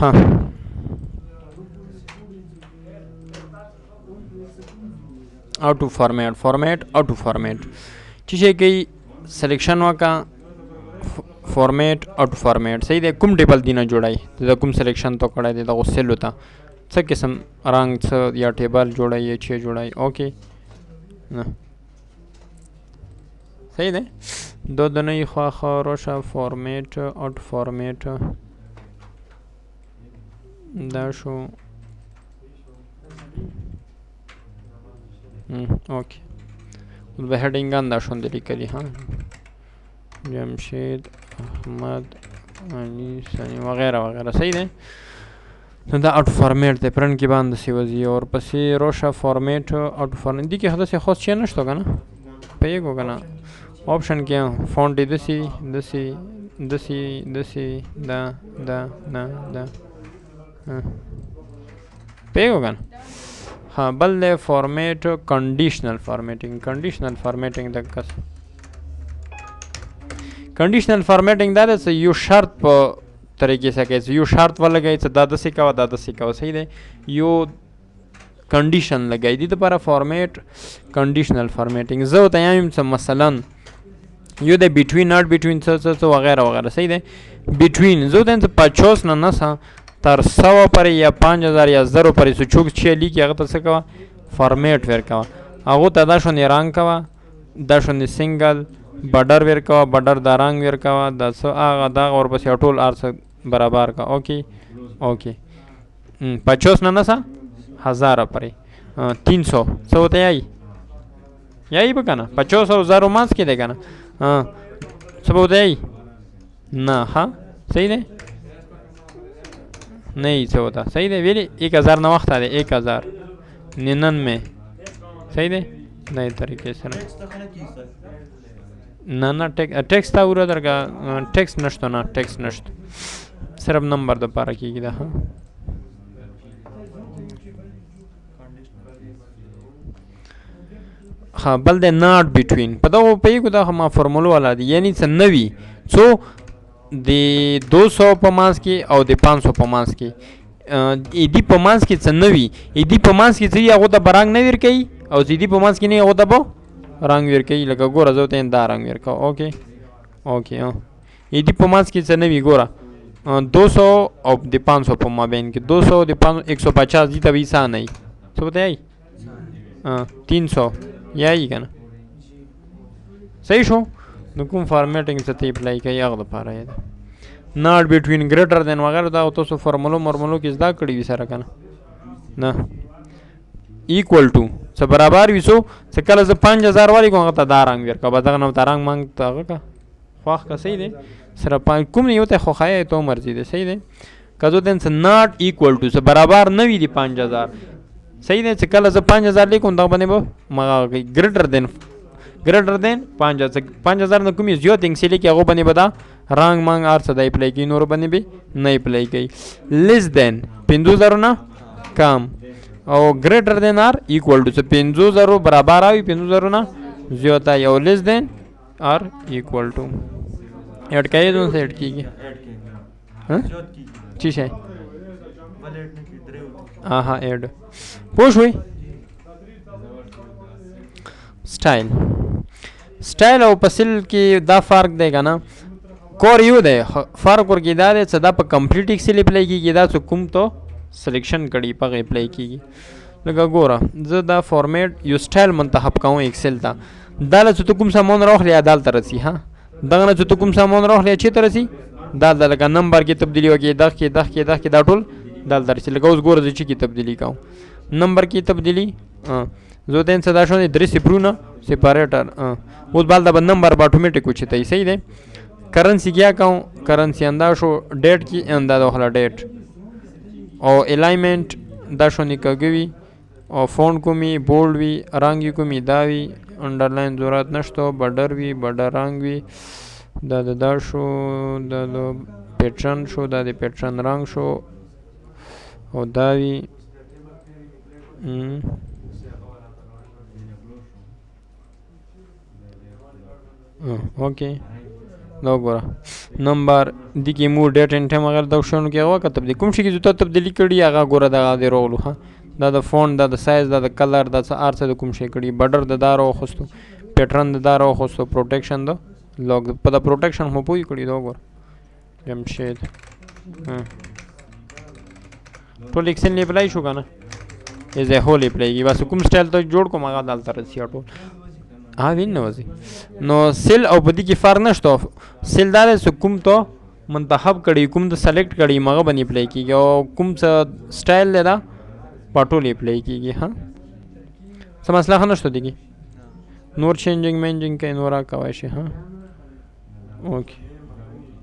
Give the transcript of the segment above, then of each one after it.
ها auto format auto format چې شي کوي سلیکشن وکا فارمیټ auto format صحیح دی. کوم ټیبل دینه جوړای دا کوم سلیکشن تو کړای دی دا غوسلو ته څه قسم رنگ څه یا ټیبل جوړای یا چې جوړای اوکې نه صحیح دی. دو دنه خو خو روشه فارمیټ auto format دا شو اوکې به هډینګ اندا شوندې لیکلي ها جمشید احمد علي سنی وغیرہ وغیرہ صحیح دی. نو دا auto format دی پرن کې باندې سی وزي اور پسې روشه فارمیټ auto format دي کې هدا څه خاص چی نشته کنه پیګو کنه آپشن کې فونټ دی دسی دا پیګو کنه ها بل دی فارمیټ کنډیشنل فارمیټینګ د کس کنډیشنل فارمیټینګ دا د یو شرط په طریقې سره کوي یو شرط ولګي چې دا دسی کا صحیح دی یو کنډیشن لګای دي لپاره فارمیټ کنډیشنل فارمیټینګ زه ته یم چې مثلا یو د بټوین ناٹ بټوین څه وغیرہ وغیرہ صحیح دی بټوین زه ته 50 نه نسا تر 100 پر یا 5000 یا 0 پر سو چوک چې لیکي هغه ته څه کوا فارمیټ ور کوا هغه ته دا شون رنگ کوا دا شون سنگل بارډر ور کوا بارډر دا رنگ ور کوا دا څه هغه دا اور پسې ټول ارس برابر کا اوکې 50 نه نسا 1000 پر 300 څه ہوتا یای بکنه 50 او 1000 مانس کې دی کنه څه ہوتا نه ها صحیح دی नहीं से होता सही दे वेरी 1000 ना वक्त आ दे 1099 सही दे नए तरीके से ना टेक्स्ट था उरा दर का टेक्स्ट नष्ट ना टेक्स्ट नष्ट सिर्फ नंबर द पारा की गिदा हाँ हाँ बल दे नॉट बिटवीन पता वो पे को दा हम फॉर्मूला वाला दी यानी से नवी सो د 200 په مانس کې او د 500 په مانس کې ایدی په مانس کې څه نوي ایدی په مانس کې څه هغه د برنګ نه ور کوي او ایدی په مانس کې نه هغه د رنگ ور کوي لکه ګوره زه ته دا رنگ ور کا اوکې ایدی په مانس کې څه نوي ګوره 200 او د 500 په مابین کې 200 او د 150 دي ته ویسا نه څه وته ای 300 یای کنه صحیح شو نو کوم فارمیټینګ څه ته اپلای کوي هغه لپاره دی ناٹ بټوین ګریټر دین وغیرہ دا تاسو فارمولو کې زده کړی وي سره کنه نه ایکوال ټو څه برابر وي سو څه کله ز 5000 والی کوم ته دا رنگ ورکا به دا نه تا رنگ مانګ تا کا خواخ کا صحیح دی سره کوم نه یو ته خو خای ته مرزي دی صحیح دی کزو دین څه ناٹ ایکوال ټو څه برابر نه وي دی 5000 صحیح دی څه کله ز 5000 لیکم دا باندې به ما ګریټر دین 5000 نه کومي زیات انګسلی کې هغه باندې بدا رنگ مانګ ار څه دای پلی کې نور باندې به نه پلی کوي لیس دین 5000 نه کم او ګریټر دین ار ایکوال ټو 5000 برابر اوي 5000 نه زیات او لیس دین ار ایکوال ټو اډ کای دون سیټ کیږي ها چی شي ها اډ پوښوي स्टाइल او پسل کې دا فرق دی کنه کور یو دی فرق ورګی دا دی چې دا په کمپلیټ ایکسل اپلای کیږي دا څه کوم ته سلیکشن کړي په اپلای کیږي لکه ګوره زه دا فارمیټ یو سټایل منتخب کوم ایکسل ته دا له څه کوم سامان راخلی عدالت رسی ها دا نه څه کوم سامان راخلی چې ترسي دا لکه نمبر کې تبدیلی وکي دا ټول دا درسي لکه اوس ګوره چې کی تبدیلی کوم نمبر کې تبدیلی زه دین صدا شو درې سپرونه سپریټر اوس بل دا نمبر اتوماتیک وچته صحیح دی کرنسی کیا کوم کرنسی انداز شو ډیټ کی انداز خلا ډیټ او الاینمنٹ دا شو نکګوي او فونټ کومي بولډ وی رنگ کومي دا وی انډرلاین ضرورت نشته بارډر وی بارډر رنگ وی دا شو دا پیټرن شو دا د پیټرن رنگ شو او دا وی اوکې نو ګوره نمبر دی کې مو ډیټ اینډ ټایم هغه د شونو کې هغه کتب دي کوم شي کې ته تبدیلی کړي هغه ګوره دغه دی رولو ها دا د فونټ دا د سایز دا د کلر دا څه ارڅ د کوم شي کړي بارډر د دارو خوستو پیټرن د دارو خوستو پروټیکشن د لوګ په د پروټیکشن مو پوي کړي دا ګور جمشید ټول ایکسل نه اپلای شو کنه از ا هول اپلای کی بس کوم سټایل ته جوړ کوم هغه دالته رسیا ټول ها وین نو وځي نو سیل او بدی کې فرق نشته سیل دار کوم ته منتخب کړي کوم ته سلیکټ کړي مغه بنی اپلای کیږي او کوم څه سټایل لدا پټول اپلای کیږي ها سم مسله نشته دیږي نور چینجینګ مینجینګ کې نورا کوي شي ها اوکې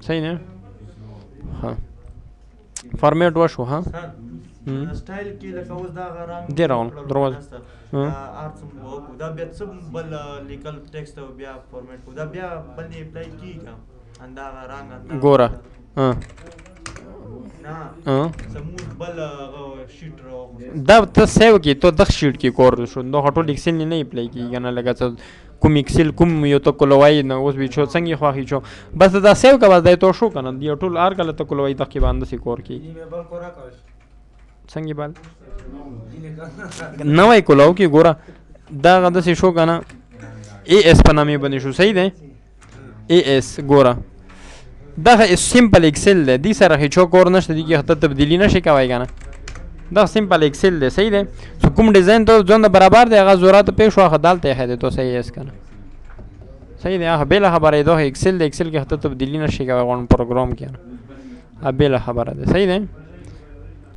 صحیح نه ها فارمیټ وشو ها سټایل کې لکه اوس دا غرام دی راون دروازه ارڅ دا بیا څه بل لیکل ټیکسټ او بیا فارمیټ کو دا بیا بل اپلای کیږي اندا رنگ ګورا ها نه سمون بل شیټ رو دا ته سیو کی تو د شیټ کی کور شو نو هټو ایکسل نه اپلای کیږي نه لګا کوم ایکسل کوم یو ته کولوای نه اوس به چو څنګه خواهی چو بس دا سیو کا بس دا تو شو کنه دی ټول ار کله ته کولوای د کی باندې سی کور کی څنګه بال نو وای کولاو کی ګورا دا غد سی شو کنه ای اس په نامه باندې شو صحیح ده ای اس ګورا دا سیمپل ایکسل ده دی سره هیڅ کور نشته دی کی ته تبدیلی نشي کوي کنه دا سیمپل ایکسل ده صحیح ده سو کوم ډیزاین ته ځون برابر دی هغه ضرورت په شو خدالته هده تو صحیح اس کنه صحیح ده هغه بل خبره ده ایکسل کې ته تبدیلی نشي کوي غون پروګرام کنه ا بل خبره ده صحیح ده